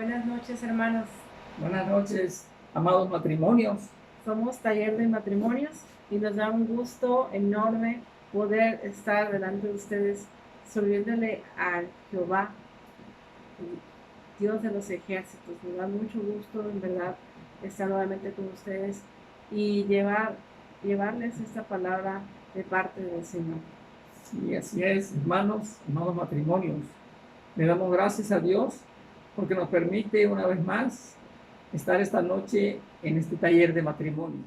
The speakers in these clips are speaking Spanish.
Buenas noches, hermanos. Buenas noches, amados matrimonios. Somos Taller de Matrimonios y nos da un gusto enorme poder estar delante de ustedes sirviéndole a Jehová, Dios de los ejércitos. Nos da mucho gusto, en verdad, estar nuevamente con ustedes y llevarles esta palabra de parte del Señor. Sí, así es, hermanos, amados matrimonios. Le damos gracias a Dios porque nos permite una vez más estar esta noche en este taller de matrimonios.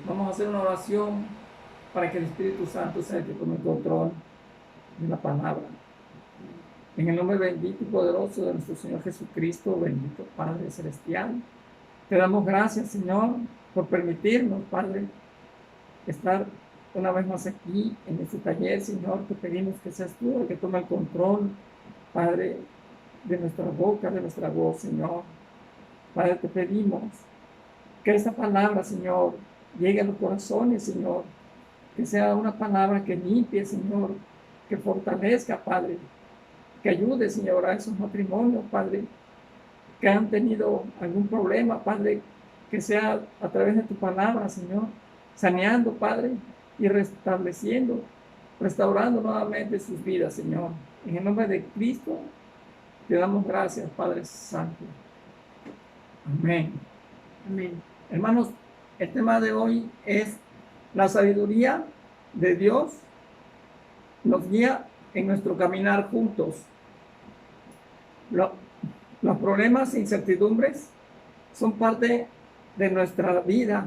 Vamos a hacer una oración para que el Espíritu Santo sea el que tome control de la palabra. En el nombre bendito y poderoso de nuestro Señor Jesucristo, bendito Padre Celestial, te damos gracias, Señor, por permitirnos, Padre, estar una vez más aquí en este taller. Señor, te pedimos que seas tú el que tome el control, Padre, de nuestra boca, de nuestra voz, Señor. Padre, te pedimos que esta palabra, Señor, llegue a los corazones, Señor, que sea una palabra que limpie, Señor, que fortalezca, Padre, que ayude, Señor, a esos matrimonios, Padre, que han tenido algún problema, Padre, que sea a través de tu palabra, Señor, saneando, Padre, y restableciendo, restaurando nuevamente sus vidas, Señor. En el nombre de Cristo, te damos gracias, Padre Santo. Amén. Amén. Hermanos, el tema de hoy es la sabiduría de Dios nos guía en nuestro caminar juntos. Los problemas e incertidumbres son parte de nuestra vida,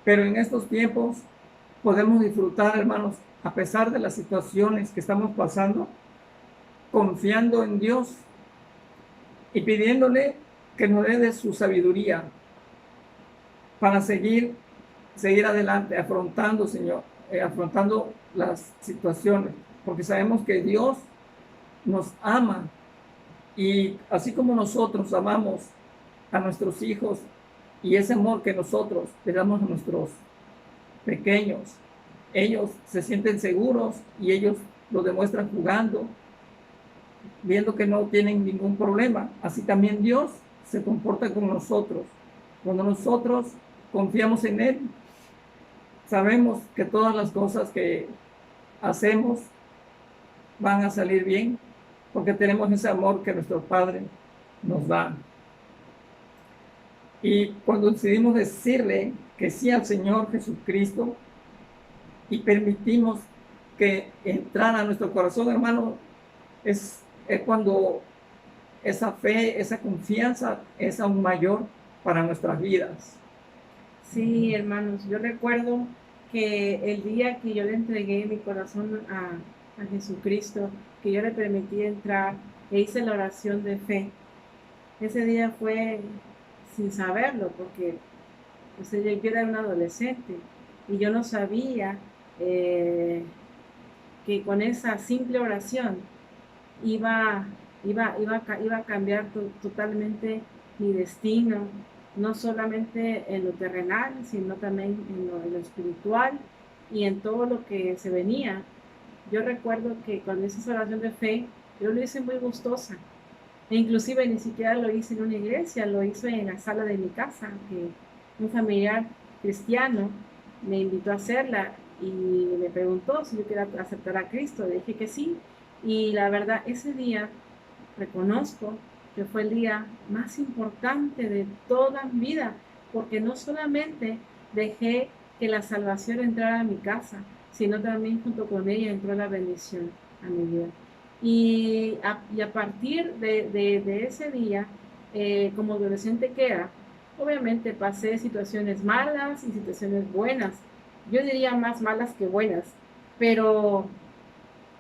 pero en estos tiempos podemos disfrutar, hermanos, a pesar de las situaciones que estamos pasando, confiando en Dios y pidiéndole que nos dé de su sabiduría para seguir adelante, afrontando, Señor, afrontando las situaciones, porque sabemos que Dios nos ama y así como nosotros amamos a nuestros hijos y ese amor que nosotros le damos a nuestros pequeños, ellos se sienten seguros y ellos lo demuestran jugando, viendo que no tienen ningún problema. Así también Dios se comporta con nosotros. Cuando nosotros confiamos en Él, sabemos que todas las cosas que hacemos van a salir bien, porque tenemos ese amor que nuestro Padre nos da. Y cuando decidimos decirle que sí al Señor Jesucristo y permitimos que entrara a nuestro corazón, hermano, es cuando esa fe, esa confianza es aún mayor para nuestras vidas. Sí, hermanos, yo recuerdo que el día que yo le entregué mi corazón a Jesucristo, que yo le permití entrar e hice la oración de fe, ese día fue sin saberlo, porque pues, yo era un adolescente y yo no sabía que con esa simple oración iba a cambiar totalmente mi destino, no solamente en lo terrenal, sino también en lo espiritual y en todo lo que se venía. Yo recuerdo que cuando hice esa oración de fe, yo lo hice muy gustosa. E inclusive ni siquiera lo hice en una iglesia, lo hice en la sala de mi casa, que un familiar cristiano me invitó a hacerla y me preguntó si yo quería aceptar a Cristo. Le dije que sí. Y la verdad, ese día reconozco que fue el día más importante de toda mi vida, porque no solamente dejé que la salvación entrara a mi casa, sino también junto con ella entró la bendición a mi vida. Y a partir de ese día, como adolescente que era, obviamente pasé situaciones malas y situaciones buenas. Yo diría más malas que buenas, pero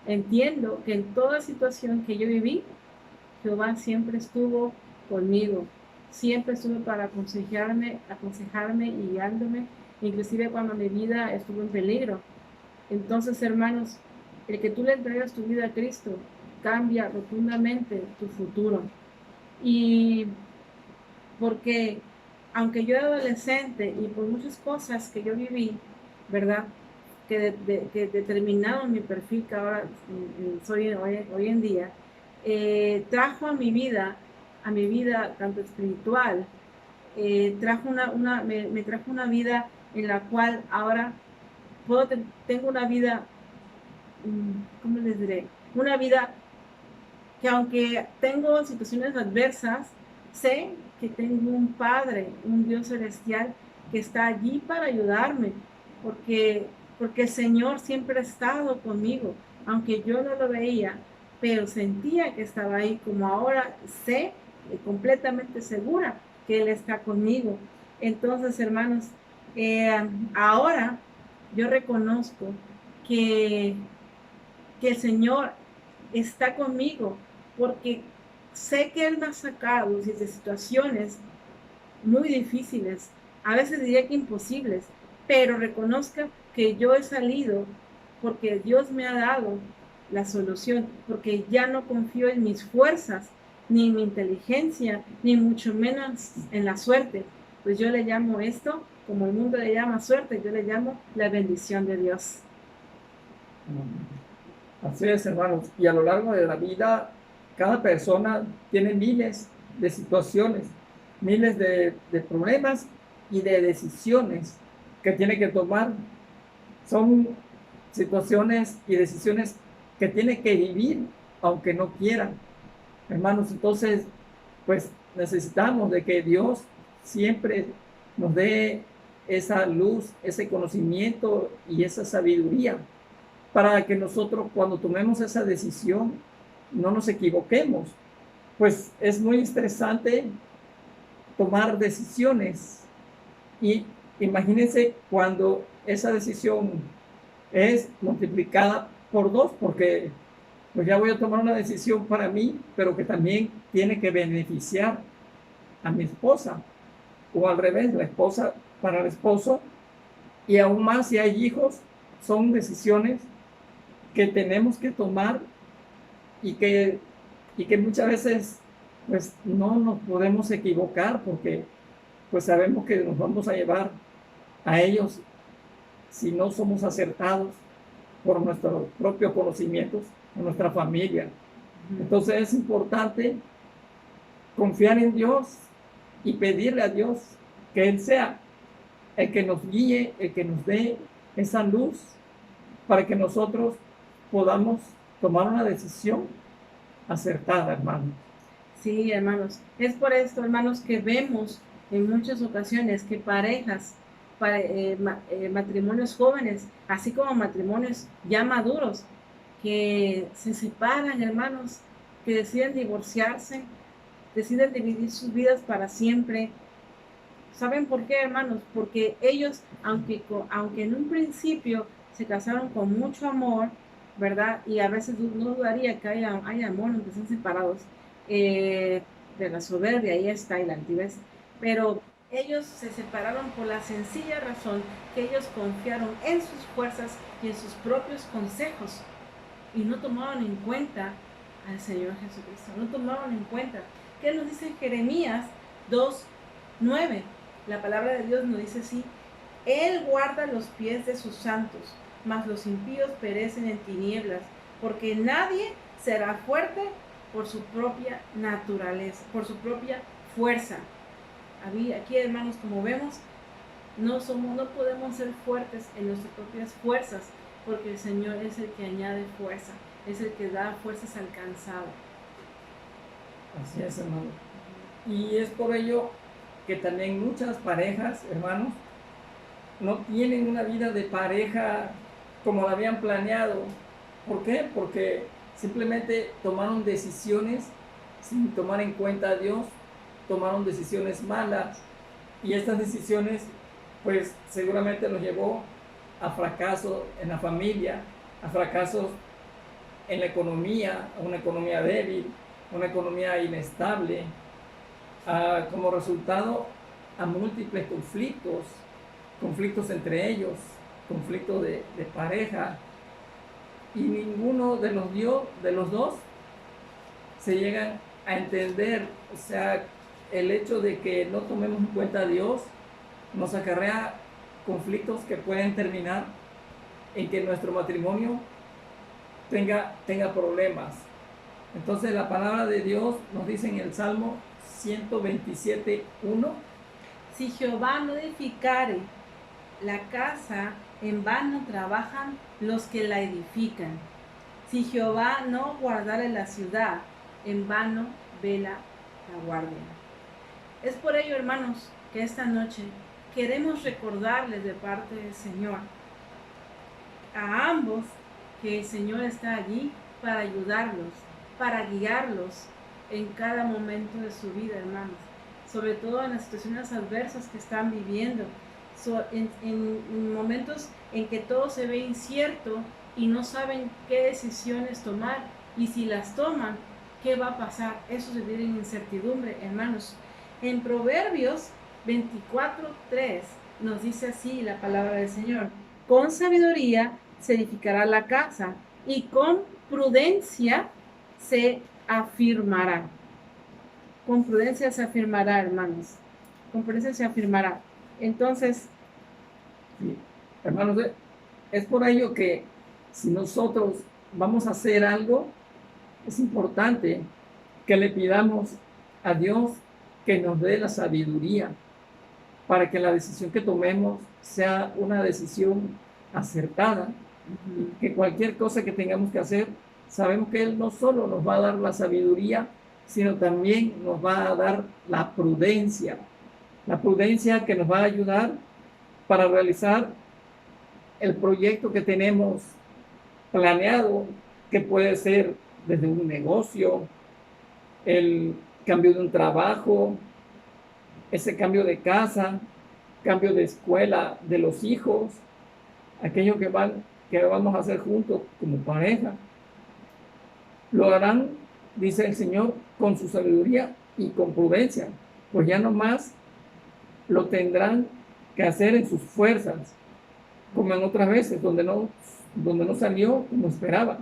entiendo que en toda situación que yo viví, Jehová siempre estuvo conmigo, siempre estuvo para aconsejarme y guiándome, inclusive cuando mi vida estuvo en peligro. Entonces, hermanos, el que tú le entregas tu vida a Cristo cambia rotundamente tu futuro. Y porque aunque yo era adolescente y por muchas cosas que yo viví, ¿verdad? Que determinaron mi perfil que ahora soy hoy en día, trajo a mi vida a mi vida tanto espiritual, me trajo una vida en la cual ahora tengo una vida, ¿cómo les diré? Una vida que aunque tengo situaciones adversas, sé que tengo un Padre, un Dios celestial que está allí para ayudarme, porque el Señor siempre ha estado conmigo, aunque yo no lo veía, pero sentía que estaba ahí, como ahora sé completamente segura que Él está conmigo. Entonces, hermanos, ahora yo reconozco que, que el Señor está conmigo, porque sé que Él me ha sacado de situaciones muy difíciles, a veces diría que imposibles, pero reconozca que yo he salido porque Dios me ha dado la solución, porque ya no confío en mis fuerzas, ni en mi inteligencia, ni mucho menos en la suerte. Pues yo le llamo esto, como el mundo le llama suerte, yo le llamo la bendición de Dios. Así es, hermanos. Y a lo largo de la vida, cada persona tiene miles de situaciones, miles de problemas y de decisiones que tiene que tomar. Son situaciones y decisiones que tiene que vivir, aunque no quieran. Hermanos, entonces, pues necesitamos de que Dios siempre nos dé esa luz, ese conocimiento y esa sabiduría para que nosotros cuando tomemos esa decisión no nos equivoquemos. Pues es muy estresante tomar decisiones y imagínense cuando esa decisión es multiplicada por dos, porque pues ya voy a tomar una decisión para mí, pero que también tiene que beneficiar a mi esposa, o al revés, la esposa para el esposo, y aún más si hay hijos, son decisiones que tenemos que tomar y que muchas veces pues no nos podemos equivocar porque pues sabemos que nos vamos a llevar a ellos si no somos acertados por nuestros propios conocimientos, en nuestra familia. Entonces es importante confiar en Dios y pedirle a Dios que Él sea el que nos guíe, el que nos dé esa luz para que nosotros podamos tomar una decisión acertada, hermano. Sí, hermanos. Es por esto, hermanos, que vemos en muchas ocasiones que parejas, matrimonios jóvenes, así como matrimonios ya maduros, que se separan, hermanos, que deciden divorciarse, deciden dividir sus vidas para siempre. ¿Saben por qué, hermanos? Porque ellos, aunque en un principio se casaron con mucho amor, ¿verdad? Y a veces no dudaría que haya amor aunque estén separados, de la soberbia, ahí está, y la altivez. Pero ellos se separaron por la sencilla razón que ellos confiaron en sus fuerzas y en sus propios consejos y no tomaron en cuenta al Señor Jesucristo, no tomaron en cuenta. ¿Qué nos dice Jeremías 2:9? La palabra de Dios nos dice así: Él guarda los pies de sus santos, mas los impíos perecen en tinieblas, porque nadie será fuerte por su propia naturaleza, por su propia fuerza. Aquí, hermanos, como vemos, no podemos ser fuertes en nuestras propias fuerzas, porque el Señor es el que añade fuerza, es el que da fuerzas al cansado. Así es, hermano. Y es por ello que también muchas parejas, hermanos, no tienen una vida de pareja como la habían planeado. ¿Por qué? Porque simplemente tomaron decisiones sin tomar en cuenta a Dios, tomaron decisiones malas y estas decisiones pues seguramente los llevó a fracaso en la familia, a fracasos en la economía, a una economía débil, una economía inestable, como resultado a múltiples conflictos entre ellos, conflictos de pareja, y ninguno de los dos se llegan a entender. O sea, el hecho de que no tomemos en cuenta a Dios nos acarrea conflictos que pueden terminar en que nuestro matrimonio tenga problemas. Entonces la palabra de Dios nos dice en el Salmo 127:1. Si Jehová no edificare la casa, en vano trabajan los que la edifican. Si Jehová no guardare la ciudad, en vano vela la guardia. Es por ello, hermanos, que esta noche queremos recordarles de parte del Señor a ambos que el Señor está allí para ayudarlos, para guiarlos en cada momento de su vida, hermanos, sobre todo en las situaciones adversas que están viviendo, en momentos en que todo se ve incierto y no saben qué decisiones tomar, y si las toman, ¿qué va a pasar? Eso se vive en incertidumbre, hermanos. En Proverbios 24:3 nos dice así la palabra del Señor: con sabiduría se edificará la casa, y con prudencia se afirmará. Con prudencia se afirmará, hermanos. Con prudencia se afirmará. Entonces, sí, hermanos, es por ello que si nosotros vamos a hacer algo, es importante que le pidamos a Dios que nos dé la sabiduría para que la decisión que tomemos sea una decisión acertada, que cualquier cosa que tengamos que hacer, sabemos que Él no solo nos va a dar la sabiduría, sino también nos va a dar la prudencia que nos va a ayudar para realizar el proyecto que tenemos planeado, que puede ser desde un negocio, el cambio de un trabajo, ese cambio de casa, cambio de escuela de los hijos, aquello que vamos a hacer juntos como pareja. Lo harán, dice el Señor, con su sabiduría y con prudencia, pues ya no más lo tendrán que hacer en sus fuerzas, como en otras veces, donde no salió como esperaba,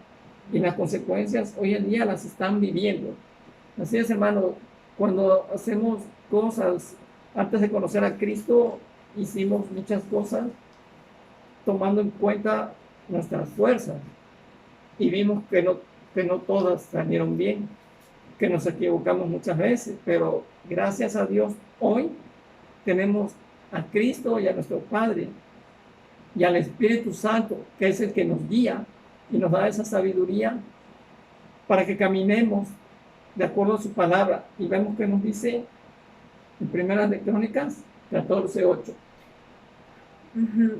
y las consecuencias hoy en día las están viviendo. Así es, hermano, cuando hacemos cosas antes de conocer a Cristo, hicimos muchas cosas tomando en cuenta nuestras fuerzas, y vimos que no todas salieron bien, que nos equivocamos muchas veces, pero gracias a Dios hoy tenemos a Cristo y a nuestro Padre y al Espíritu Santo, que es el que nos guía y nos da esa sabiduría para que caminemos de acuerdo a su palabra. Y vemos que nos dice en Primeras de Crónicas 14:8.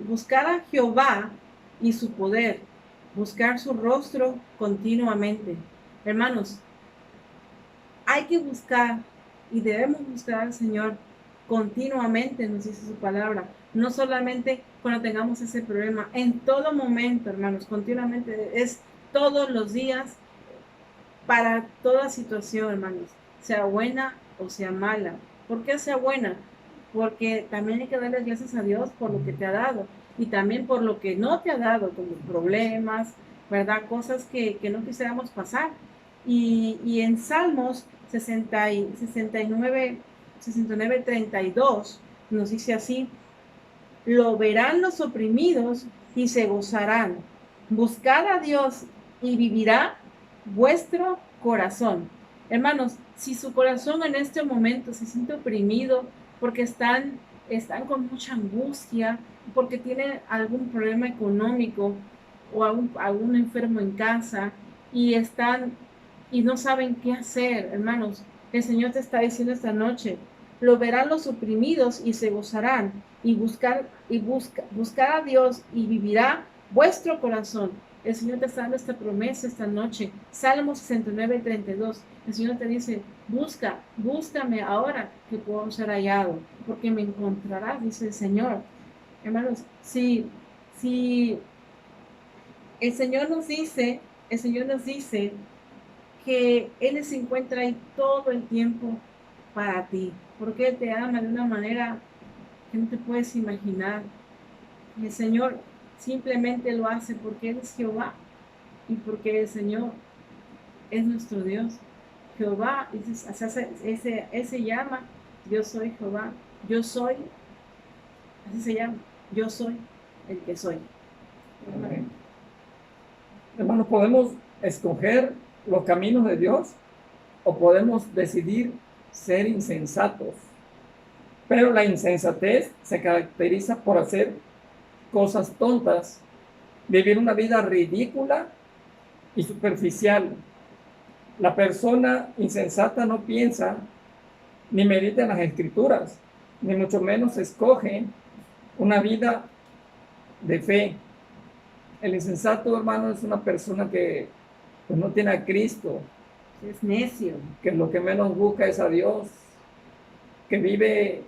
Buscar a Jehová y su poder, buscar su rostro continuamente. Hermanos, hay que buscar y debemos buscar al Señor continuamente, nos dice su palabra. No solamente cuando tengamos ese problema, en todo momento, hermanos, continuamente, es todos los días, para toda situación, hermanos, sea buena o sea mala. ¿Por qué sea buena? Porque también hay que darle gracias a Dios por lo que te ha dado, y también por lo que no te ha dado, como problemas, ¿verdad? Cosas que no quisiéramos pasar. Y en Salmos 69:32 nos dice así: lo verán los oprimidos y se gozarán. Buscad a Dios y vivirá vuestro corazón. Hermanos, si su corazón en este momento se siente oprimido porque están con mucha angustia, porque tienen algún problema económico o algún enfermo en casa y no saben qué hacer, hermanos, el Señor te está diciendo esta noche: lo verán los oprimidos y se gozarán, y buscar a Dios y vivirá vuestro corazón. El Señor te está dando esta promesa esta noche. Salmo 69:32. El Señor te dice: búscame ahora que puedo ser hallado, porque me encontrarás, dice el Señor. Hermanos, si el Señor nos dice que Él se encuentra ahí todo el tiempo para ti, porque Él te ama de una manera que no te puedes imaginar. Y el Señor simplemente lo hace porque Él es Jehová y porque el Señor es nuestro Dios. Jehová, Él se llama: yo soy Jehová, yo soy, así se llama, yo soy el que soy. Hermanos, podemos escoger los caminos de Dios o podemos decidir ser insensatos. Pero la insensatez se caracteriza por hacer cosas tontas, vivir una vida ridícula y superficial. La persona insensata no piensa ni medita en las escrituras, ni mucho menos escoge una vida de fe. El insensato, hermano, es una persona que pues, no tiene a Cristo, Es necio. que lo que menos busca es a Dios, que vive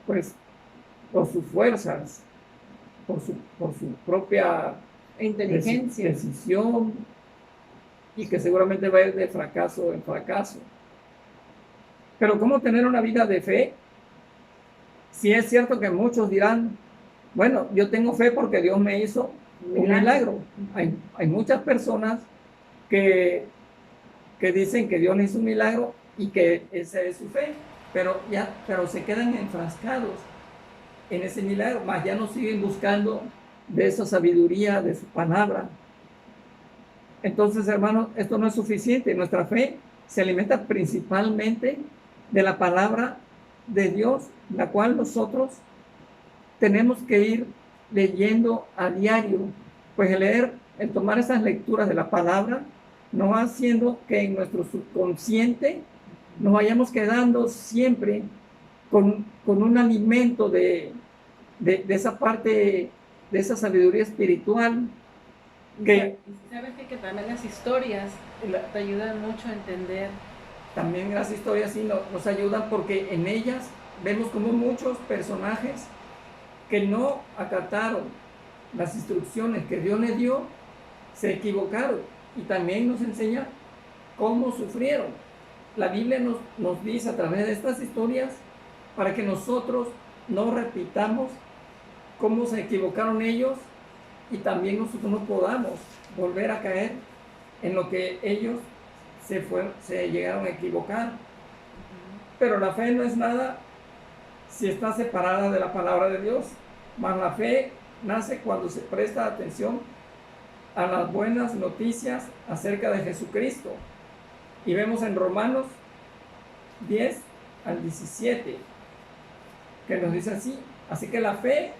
pues por sus fuerzas, por su propia Inteligencia. decisión, y que seguramente va a ir de fracaso en fracaso. Pero ¿cómo tener una vida de fe? Si es cierto que muchos dirán, bueno, yo tengo fe porque Dios me hizo un milagro. Hay muchas personas que dicen que Dios le hizo un milagro y que esa es su fe, pero se quedan enfrascados en ese milagro, más ya no siguen buscando de esa sabiduría, de su palabra. Entonces, hermanos, esto no es suficiente. Nuestra fe se alimenta principalmente de la palabra de Dios, la cual nosotros tenemos que ir leyendo a diario. Pues el tomar esas lecturas de la palabra nos va haciendo que en nuestro subconsciente nos vayamos quedando siempre con un alimento de esa parte, de esa sabiduría espiritual. ¿Sabes que también las historias te ayudan mucho a entender? También las historias sí nos ayudan, porque en ellas vemos como muchos personajes que no acataron las instrucciones que Dios les dio, se equivocaron, y también nos enseña cómo sufrieron. La Biblia nos dice a través de estas historias para que nosotros no repitamos cómo se equivocaron ellos, y también nosotros no podamos volver a caer en lo que ellos se llegaron a equivocar. Pero la fe no es nada si está separada de la palabra de Dios, mas la fe nace cuando se presta atención a las buenas noticias acerca de Jesucristo. Y vemos en Romanos 10 al 17 que nos dice así: así que la fe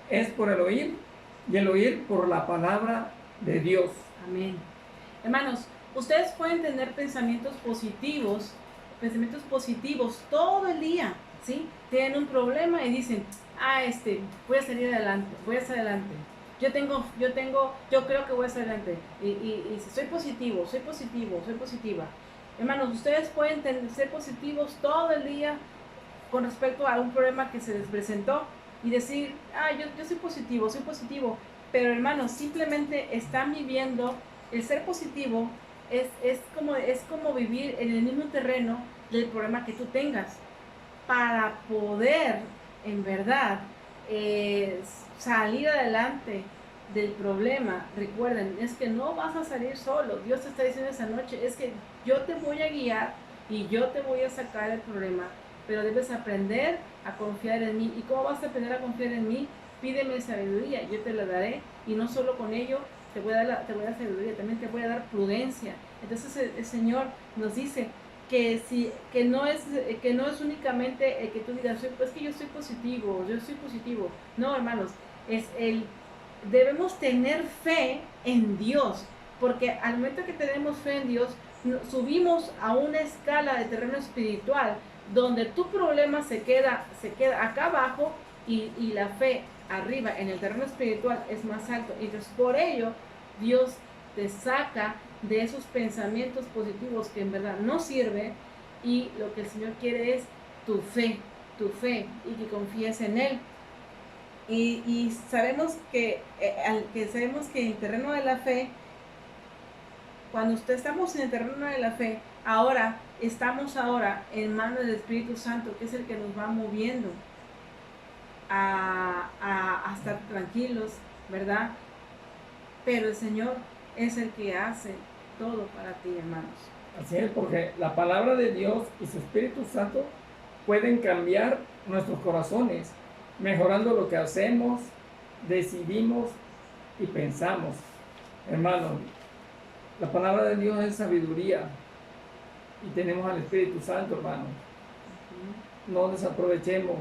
es por el oír, y el oír por la palabra de Dios. Amén. Hermanos, ustedes pueden tener pensamientos positivos todo el día, ¿sí? Tienen un problema y dicen, voy a salir adelante, yo creo que voy a salir adelante, y soy positivo, soy positiva. Hermanos, ustedes pueden ser positivos todo el día con respecto a un problema que se les presentó y decir, yo soy positivo, pero hermanos, simplemente están viviendo. El ser positivo es como vivir en el mismo terreno del problema que tú tengas, para poder en verdad salir adelante del problema. Recuerden, es que no vas a salir solo. Dios te está diciendo esa noche, es que yo te voy a guiar y yo te voy a sacar del problema, pero debes aprender a confiar en mí. ¿Y cómo vas a aprender a confiar en mí? Pídeme sabiduría, yo te la daré, y no solo con ello te voy a dar sabiduría, también te voy a dar prudencia. Entonces el Señor nos dice que no es únicamente el que tú digas, pues que yo soy positivo. No, hermanos, debemos tener fe en Dios, porque al momento que tenemos fe en Dios, subimos a una escala de terreno espiritual donde tu problema se queda acá abajo, y la fe arriba en el terreno espiritual es más alto. Entonces, por ello, Dios te saca de esos pensamientos positivos que en verdad no sirven, y lo que el Señor quiere es tu fe, y que confíes en Él. Y sabemos que en el terreno de la fe, cuando estamos en el terreno de la fe, estamos en manos del Espíritu Santo, que es el que nos va moviendo a estar tranquilos, ¿verdad? Pero el Señor es el que hace todo para ti, hermanos. Así es, porque la palabra de Dios y su Espíritu Santo pueden cambiar nuestros corazones, mejorando lo que hacemos, decidimos y pensamos. Hermanos, la palabra de Dios es sabiduría. y tenemos al Espíritu Santo, hermanos. No desaprovechemos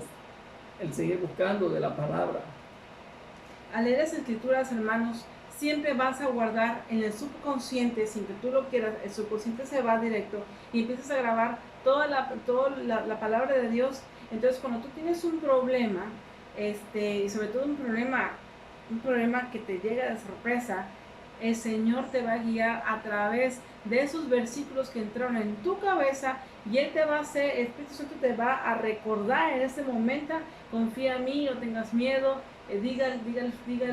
el seguir buscando de la palabra. Al leer las escrituras, hermanos, siempre vas a guardar en el subconsciente, sin que tú lo quieras, el subconsciente se va directo y empiezas a grabar toda la palabra de Dios. Entonces, cuando tú tienes un problema, y sobre todo un problema que te llega de sorpresa, el Señor te va a guiar a través de esos versículos que entraron en tu cabeza y Él te va a hacer, el Espíritu Santo te va a recordar en ese momento: confía en mí, no tengas miedo, diga el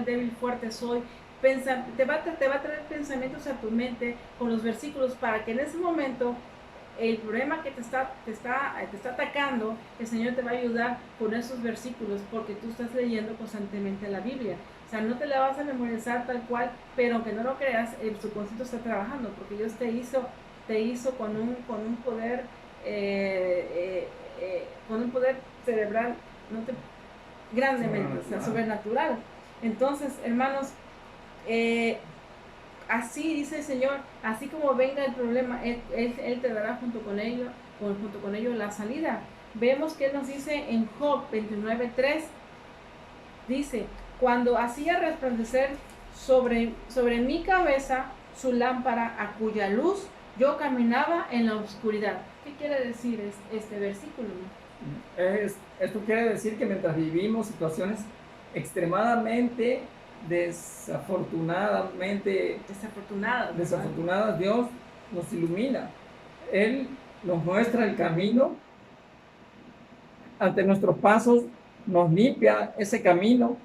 débil, fuerte soy. Te va a traer pensamientos a tu mente con los versículos para que en ese momento el problema que te está atacando, el Señor te va a ayudar con esos versículos porque tú estás leyendo constantemente la Biblia. O sea, no te la vas a memorizar tal cual, pero aunque no lo creas, el subconsciente está trabajando porque Dios te hizo con un poder cerebral grandemente, o sea, sobrenatural. Entonces, hermanos, así dice el Señor, así como venga el problema, Él te dará junto con ello la salida. Vemos que Él nos dice en Job 29:3, dice: cuando hacía resplandecer sobre mi cabeza su lámpara, a cuya luz yo caminaba en la oscuridad. ¿Qué quiere decir este versículo? Esto quiere decir que mientras vivimos situaciones extremadamente desafortunadas, Dios nos ilumina. Él nos muestra el camino ante nuestros pasos, nos limpia ese camino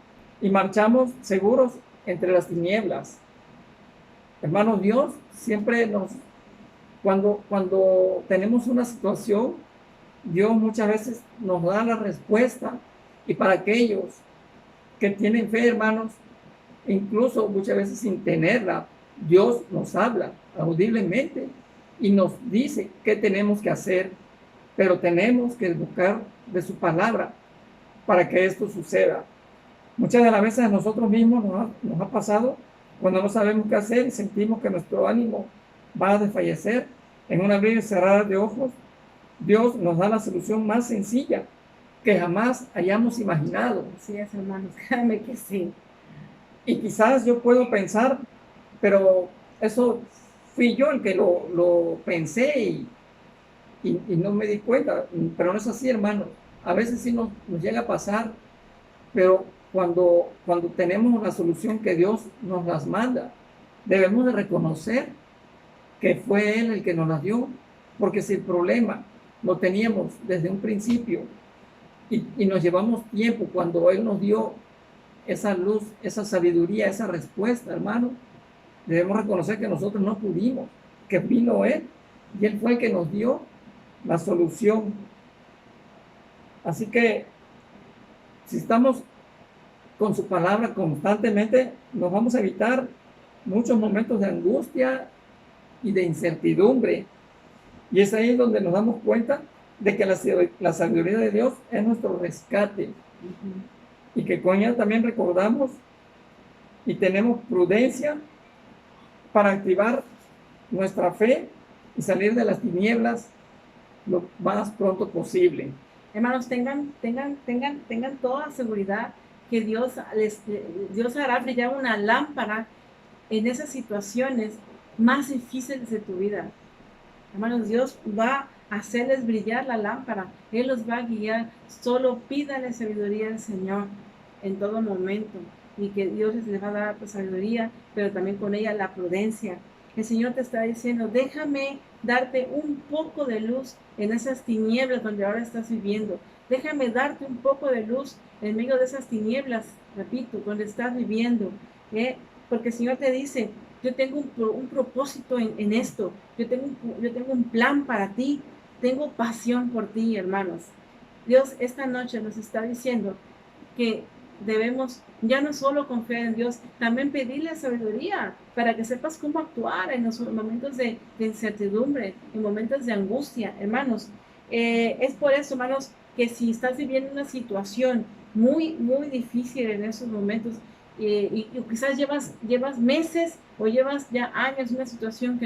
y marchamos seguros entre las tinieblas. Hermanos, Dios siempre cuando tenemos una situación, Dios muchas veces nos da la respuesta. Y para aquellos que tienen fe, hermanos, incluso muchas veces sin tenerla, Dios nos habla audiblemente y nos dice qué tenemos que hacer, pero tenemos que buscar de su palabra para que esto suceda. Muchas de las veces a nosotros mismos nos ha pasado cuando no sabemos qué hacer y sentimos que nuestro ánimo va a desfallecer. En un abrir y cerrar de ojos, Dios nos da la solución más sencilla que jamás hayamos imaginado. Así es, hermanos, créanme que sí. Y quizás yo puedo pensar, pero eso fui yo el que lo pensé y no me di cuenta. Pero no es así, hermano. A veces sí nos llega a pasar, pero cuando tenemos la solución que Dios nos las manda, debemos de reconocer que fue Él el que nos las dio. Porque si el problema lo teníamos desde un principio y nos llevamos tiempo cuando Él nos dio esa luz, esa sabiduría, esa respuesta, hermano, debemos reconocer que nosotros no pudimos, que vino Él y Él fue el que nos dio la solución. Así que si estamos con su palabra constantemente, nos vamos a evitar muchos momentos de angustia y de incertidumbre. Y es ahí donde nos damos cuenta de que la sabiduría de Dios es nuestro rescate. Y que con ella también recordamos y tenemos prudencia para activar nuestra fe y salir de las tinieblas lo más pronto posible. Hermanos, tengan toda seguridad que Dios hará brillar una lámpara en esas situaciones más difíciles de tu vida. Hermanos, Dios va a hacerles brillar la lámpara. Él los va a guiar. Solo pídale sabiduría al Señor en todo momento. Y que Dios les va a dar sabiduría, pero también con ella la prudencia. El Señor te está diciendo: déjame darte un poco de luz en esas tinieblas donde ahora estás viviendo. Déjame darte un poco de luz en medio de esas tinieblas, repito, donde estás viviendo. Porque el Señor te dice: yo tengo un propósito en esto. Yo tengo un plan para ti. Tengo pasión por ti, hermanos. Dios esta noche nos está diciendo que debemos ya no solo confiar en Dios, también pedirle sabiduría para que sepas cómo actuar en los momentos de incertidumbre, en momentos de angustia, hermanos. Es por eso, hermanos, que si estás viviendo una situación muy, muy difícil en esos momentos, y quizás llevas meses o llevas ya años en una situación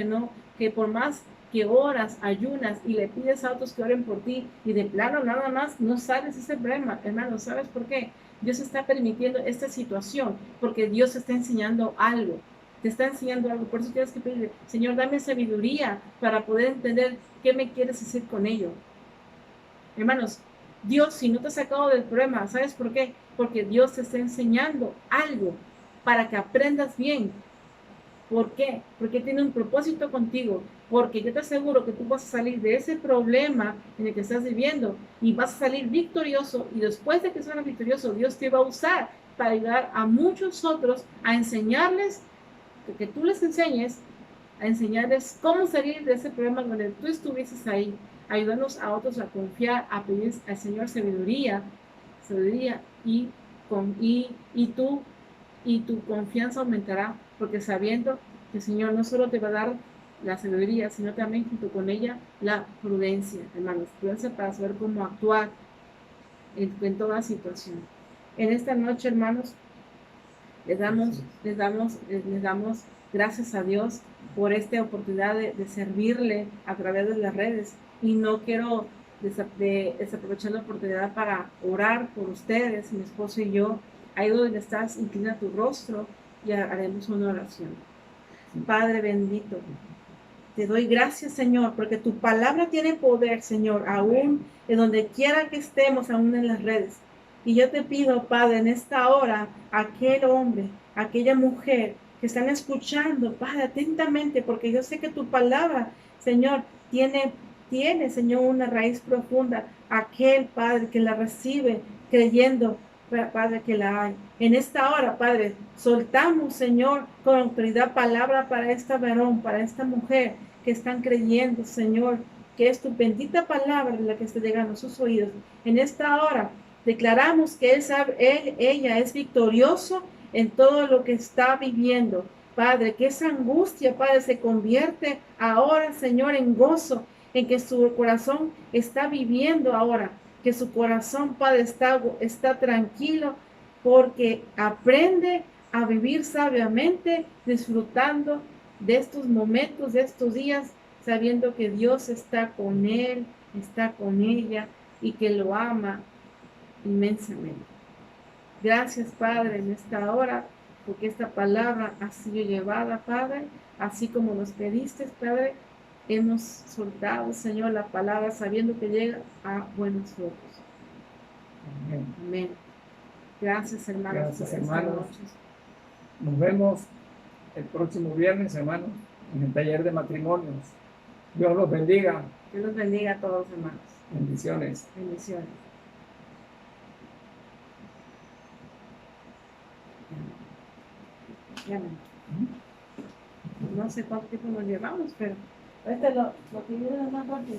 que por más que oras, ayunas y le pides a otros que oren por ti y de plano nada más no sales ese problema, hermano, ¿sabes por qué? Dios está permitiendo esta situación porque Dios te está enseñando algo. Te está enseñando algo, por eso tienes que pedirle, Señor, dame sabiduría para poder entender qué me quieres decir con ello. Hermanos, Dios, si no te ha sacado del problema, ¿sabes por qué? Porque Dios te está enseñando algo para que aprendas bien. ¿Por qué? Porque tiene un propósito contigo. Porque yo te aseguro que tú vas a salir de ese problema en el que estás viviendo y vas a salir victorioso. Y después de que salgas victorioso, Dios te va a usar para ayudar a muchos otros a enseñarles, que tú les enseñes, a enseñarles cómo salir de ese problema donde tú estuvieses ahí. Ayúdanos a otros a confiar, a pedir al Señor sabiduría y tu confianza aumentará, porque sabiendo que el Señor no solo te va a dar la sabiduría, sino también junto con ella la prudencia, hermanos, prudencia para saber cómo actuar en toda situación. En esta noche, hermanos, les damos gracias a Dios por esta oportunidad de servirle a través de las redes. Y no quiero desaprovechar la oportunidad para orar por ustedes, mi esposo y yo. Ahí donde estás, inclina tu rostro y haremos una oración. Padre bendito, te doy gracias, Señor, porque tu palabra tiene poder, Señor, aún en donde quiera que estemos, aún en las redes. Y yo te pido, Padre, en esta hora, aquel hombre, aquella mujer que están escuchando, Padre, atentamente, porque yo sé que tu palabra, Señor, tiene, Señor, una raíz profunda. Aquel, Padre, que la recibe creyendo, Padre, que la hay. En esta hora, Padre, soltamos, Señor, con autoridad palabra para esta varón, para esta mujer que están creyendo, Señor, que es tu bendita palabra la que está llegando a sus oídos. En esta hora declaramos que ella es victorioso en todo lo que está viviendo. Padre, que esa angustia, Padre, se convierte ahora, Señor, en gozo, en que su corazón está viviendo ahora, que su corazón, Padre, está tranquilo, porque aprende a vivir sabiamente, disfrutando de estos momentos, de estos días, sabiendo que Dios está con él, está con ella y que lo ama inmensamente. Gracias, Padre, en esta hora, porque esta palabra ha sido llevada, Padre, así como nos pediste, Padre, hemos soltado, Señor, la palabra sabiendo que llega a buenos ojos. Amén. Amén. Gracias, hermanos. Gracias, hermanos. Nos vemos el próximo viernes, hermanos, en el taller de matrimonios. Dios los bendiga. Dios los bendiga a todos, hermanos. Bendiciones. Bendiciones. No sé cuánto tiempo nos llevamos, pero este lo que viene más rápido.